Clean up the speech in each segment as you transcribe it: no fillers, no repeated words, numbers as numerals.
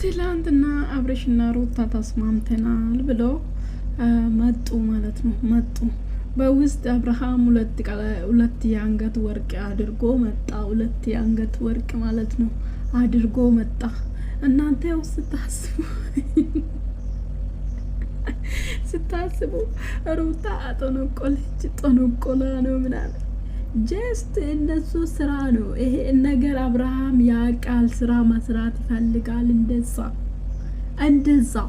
ትላንትና አብረሽና ሩታ ተስማምተናል ብለው መጡ ማለት ነው። መጡ በውስጥ አብርሃም ሁለት የአንገት ወርቅ አድርጎ መጣ። ሁለት የአንገት ወርቅ ማለት ነው አድርጎ መጣ። እናንተ ውስጥ ስታስቡ ሩታ አጠነቆለች፣ ጠነቆላ ነው ምናምን ጀስት እነሱ ስራ ነው ይሄ ነገር። አብርሃም ያቃል ስራ መስራት ይፈልጋል። እንደዛው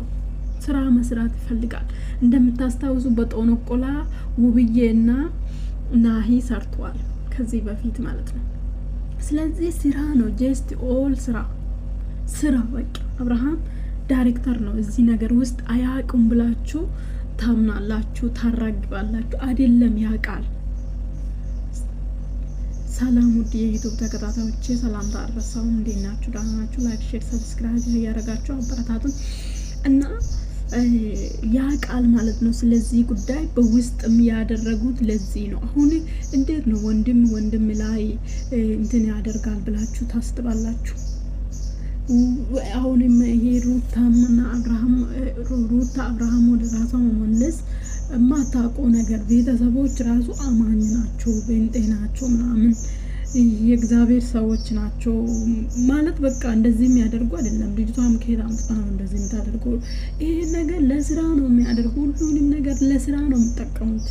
ስራ መስራት ይፈልጋል። እንደምታስታውሱ በጦነቆላ ውብዬና ናሂ ሰርቷል ከዚህ በፊት ማለት ነው። ስለዚህ ስራ ነው ጀስት ኦል ስራ በቃ። አብርሃም ዳይሬክተር ነው እዚህ ነገር ውስጥ አያቁም ብላችሁ ታምናላችሁ፣ ታራግባላችሁ። አይደለም ያቃል። ሰላም ውድ የዩቲዩብ ተከታታዮቼ ሰላምታ አልረሳውም። እንዴት ናችሁ? ደህና ናችሁ? ላይክ፣ ሼር፣ ሰብስክራይብ እያደረጋችሁ አበረታቱን እና ያ ቃል ማለት ነው። ስለዚህ ጉዳይ በውስጥም ያደረጉት ለዚህ ነው። አሁን እንዴት ነው ወንድም ላይ እንትን ያደርጋል ብላችሁ ታስባላችሁ? አሁንም ይሄ ሩታና አብርሃም ወደ ራሷ መመለስ የማታውቀው ነገር። ቤተሰቦች ራሱ አማኝ ናቸው፣ ቤንጤ ናቸው ምናምን የእግዚአብሔር ሰዎች ናቸው ማለት በቃ እንደዚህ የሚያደርጉ አይደለም። ልጅቷም ከሄድ አምጥታ ነው እንደዚህ የምታደርገው። ይሄ ነገር ለስራ ነው የሚያደርጉ። ሁሉንም ነገር ለስራ ነው የሚጠቀሙት።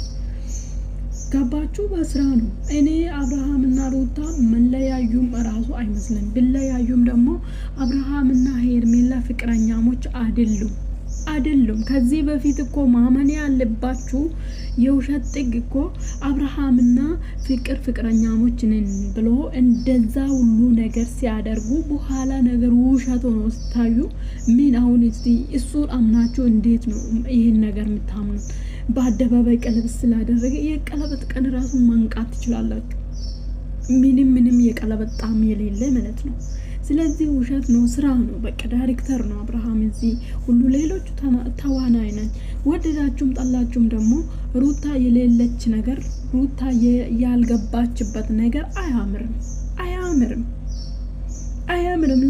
ገባችሁ? በስራ ነው። እኔ አብርሃምና ሩታ መለያዩም ራሱ አይመስልም። ብለያዩም ደግሞ አብርሃምና ሄርሜላ ፍቅረኛሞች አይደሉም። ከዚህ በፊት እኮ ማመን ያለባችሁ የውሸት ጥግ እኮ አብርሃምና ፍቅረኛሞች ነን ብሎ እንደዛ ሁሉ ነገር ሲያደርጉ በኋላ ነገር ውሸት ሆኖ ስታዩ ምን አሁን እሱን አምናችሁ እንዴት ነው ይሄን ነገር የምታምኑት? በአደባባይ ቀለበት ስላደረገ የቀለበት ቀን ራሱ መንቃት ትችላላችሁ። ምንም የቀለበት ጣም የሌለ ማለት ነው። ስለዚህ ውሸት ነው፣ ስራ ነው፣ በቃ ዳይሬክተር ነው አብርሃም እዚህ ሁሉ። ሌሎቹ ተዋናይ ነን። ወደዳችሁም ጠላችሁም ደግሞ ሩታ የሌለች ነገር፣ ሩታ ያልገባችበት ነገር አያምርም።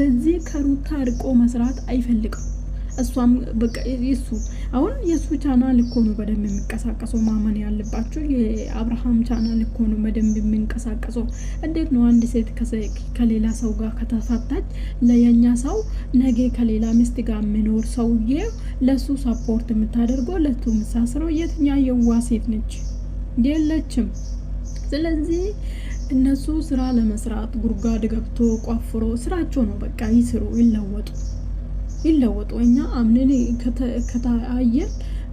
ለዚህ ከሩታ ርቆ መስራት አይፈልግም። እሷም በቃ አሁን የሱ ቻናል እኮ ነው በደንብ የሚንቀሳቀሰው። ማመን ያለባችሁ የአብርሃም ቻናል እኮ ነው በደንብ የሚንቀሳቀሰው። እንዴት ነው አንድ ሴት ከሌላ ሰው ጋር ከተፋታች ለየኛ ሰው ነገ ከሌላ ሚስት ጋር የሚኖር ሰውዬ ለሱ ሰፖርት የምታደርገው ለቱ ምሳስረው የትኛ የዋ ሴት ነች? የለችም። ስለዚህ እነሱ ስራ ለመስራት ጉርጓድ ገብቶ ቆፍሮ ስራቸው ነው በቃ። ይስሩ፣ ይለወጡ። እኛ አምነን ከታየን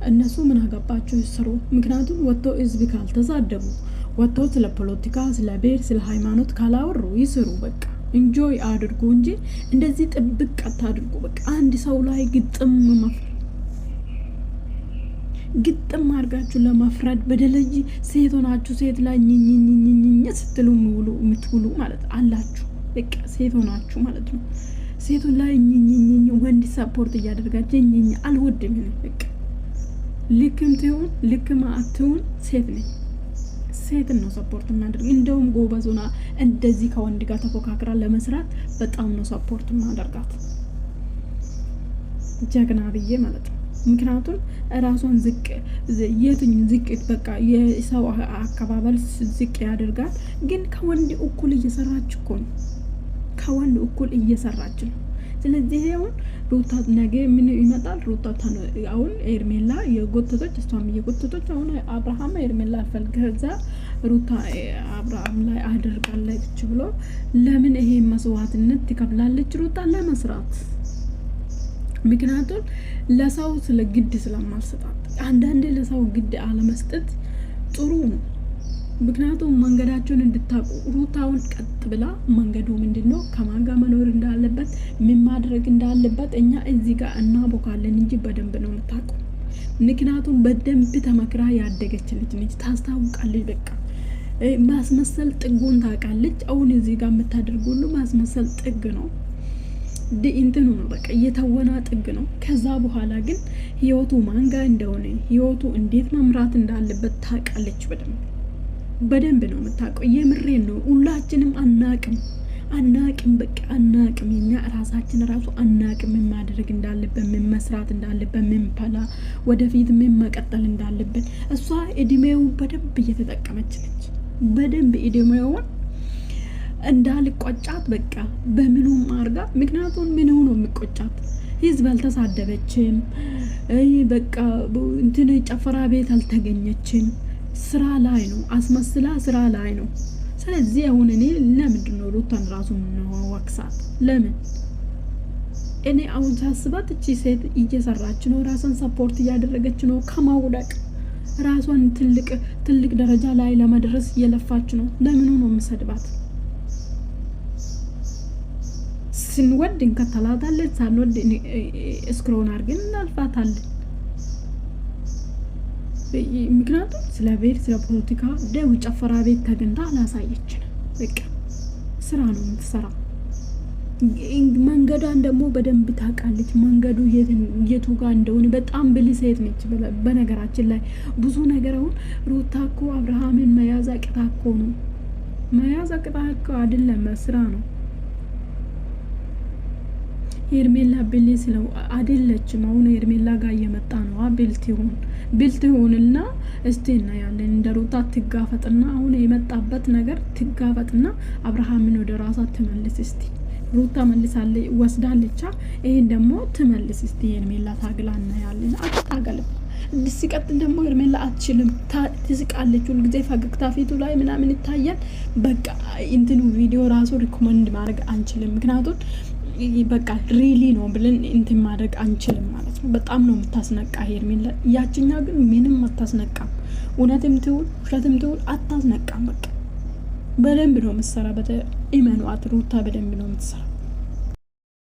እነሱ ምን አገባቸው ይስሩ። ምክንያቱም ወጥተው ህዝብ ካልተሳደቡ፣ ወጥተው ስለ ፖለቲካ፣ ስለ ብሔር፣ ስለ ሃይማኖት ካላወሩ ይስሩ በቃ። ኢንጆይ አድርጉ እንጂ እንደዚህ ጥብቅ አታድርጉ። በቃ አንድ ሰው ላይ ግጥም አድርጋችሁ ለመፍረድ በደለይ ሴት ሆናችሁ ሴት ላይ ኝኝኝኝኝ ስትሉ የምትውሉ ማለት አላችሁ። በቃ ሴት ሆናችሁ ማለት ነው። ሴቱን ላይ ኝኝኝኝ ወንድ ሰፖርት እያደረጋችሁ ኝኝ አልወድም። በቃ ልክም ትሁን ልክም አትሁን ሴት ነው ሰፖርት እናደርግ። እንደውም ጎበዙና እንደዚህ ከወንድ ጋር ተፎካክራ ለመስራት በጣም ነው ሰፖርት እናደርጋት። ጀግና ብዬ ማለት ነው። ምክንያቱም ራሷን ዝቅ በቃ የሰው አካባበል ዝቅ ያደርጋል። ግን ከወንድ እኩል እየሰራች እኮ ነው። ስለዚህ አሁን ሩታ ነገ ምን ይመጣል? ሩታ አሁን ኤርሜላ የጎተቶች እሷም እየጎተቶች አሁን አብርሃም ኤርሜላ አልፈልግ ከዛ ሩታ አብርሃም ላይ አድርጋለች ብሎ ለምን ይሄ መስዋዕትነት ትከፍላለች ሩታ ለመስራት? ምክንያቱም ለሰው ስለ ግድ ስለማልሰጣት። አንዳንዴ ለሰው ግድ አለመስጠት ጥሩ ነው። ምክንያቱም መንገዳቸውን እንድታቁ ሩታውን ቀጥ ብላ መንገዱ ምንድነው ከማን ጋር መኖር እንዳለበት ምን ማድረግ እንዳለበት እኛ እዚህ ጋር እናቦካለን እንጂ በደንብ ነው የምታውቀው። ምክንያቱም በደንብ ተመክራ ያደገች ልጅ ነች፣ ታስታውቃለች። በቃ ማስመሰል ጥጉን ታውቃለች። አሁን እዚህ ጋር የምታደርጉ ሁሉ ማስመሰል ጥግ ነው፣ እንትኑ ነው በቃ እየተወና ጥግ ነው። ከዛ በኋላ ግን ህይወቱ ማንጋ እንደሆነ ህይወቱ እንዴት መምራት እንዳለበት ታውቃለች። በደንብ ነው የምታውቀው። የምሬን ነው። ሁላችንም አናቅም። አናቅም። በቃ አናቅም። የኛ ራሳችን ራሱ አናቅም ምን ማድረግ እንዳለብን፣ ምን መስራት እንዳለብን፣ ምን ፓላ ወደፊት ምን መቀጠል እንዳለብን። እሷ እድሜው በደንብ እየተጠቀመች ነች። በደንብ እድሜውን እንዳልቆጫት በቃ በምኑም አርጋ። ምክንያቱም ምን ሆኖ የሚቆጫት ህዝብ አልተሳደበችም። በቃ እንትን ጨፈራ ቤት አልተገኘችም። ስራ ላይ ነው፣ አስመስላ ስራ ላይ ነው። ስለዚህ አሁን እኔ ለምንድን ነው ሩታን ራሱ ነው ወቅሳት? ለምን እኔ አሁን ሳስባት እቺ ሴት እየሰራች ነው፣ ራሷን ሰፖርት እያደረገች ነው። ከማውደቅ ራሷን ትልቅ ደረጃ ላይ ለመድረስ እየለፋች ነው። ለምኑ ነው የምሰድባት? ስንወድ እንከተላታለን፣ ሳንወድ እስክሮን አድርገን እናልፋታለን። ምክንያቱም ስለ ቤት ስለ ፖለቲካ ደው ጨፈራ ቤት ተገንታ አላሳየችን። በቃ ስራ ነው የምትሰራ። መንገዷን ደግሞ በደንብ ታውቃለች። መንገዱ የቱ ጋር እንደሆነ በጣም ብልህ ሴት ነች። በነገራችን ላይ ብዙ ነገር አሁን ሩታ እኮ አብርሃምን መያዝ አቅታ እኮ ነው። መያዝ አቅታ እኮ አይደለም፣ ስራ ነው። ሄርሜላ ብልህ ስለው አይደለችም። አሁን ሄርሜላ ጋር እየመጣ ነው። ብልት ይሁንና እስቲ እናያለን። እንደ ሩታ ትጋፈጥና አሁን የመጣበት ነገር ትጋፈጥና አብርሃምን ወደ ራሷ ትመልስ። እስቲ ሩታ መልሳለች ወስዳለቻ፣ ይሄን ደግሞ ትመልስ። እስቲ ሄርሜላ ታግላ እናያለን። አታገልም። ሲቀጥል ደግሞ ሄርሜላ አትችልም፣ ትስቃለች። ሁልጊዜ ፈገግታ ፊቱ ላይ ምናምን ይታያል። በቃ እንትኑ ቪዲዮ ራሱ ሪኮመንድ ማድረግ አንችልም። ምክንያቱም በቃ ሪሊ ነው ብለን እንትን ማድረግ አንችልም ማለት ነው። በጣም ነው የምታስነቃ ሄርሜላ። ያችኛ ግን ምንም አታስነቃም። እውነትም ትውል ውሸትም ትውል አታስነቃም። በቃ በደንብ ነው የምትሰራ። ኢመኗት ሩታ በደንብ ነው የምትሰራ።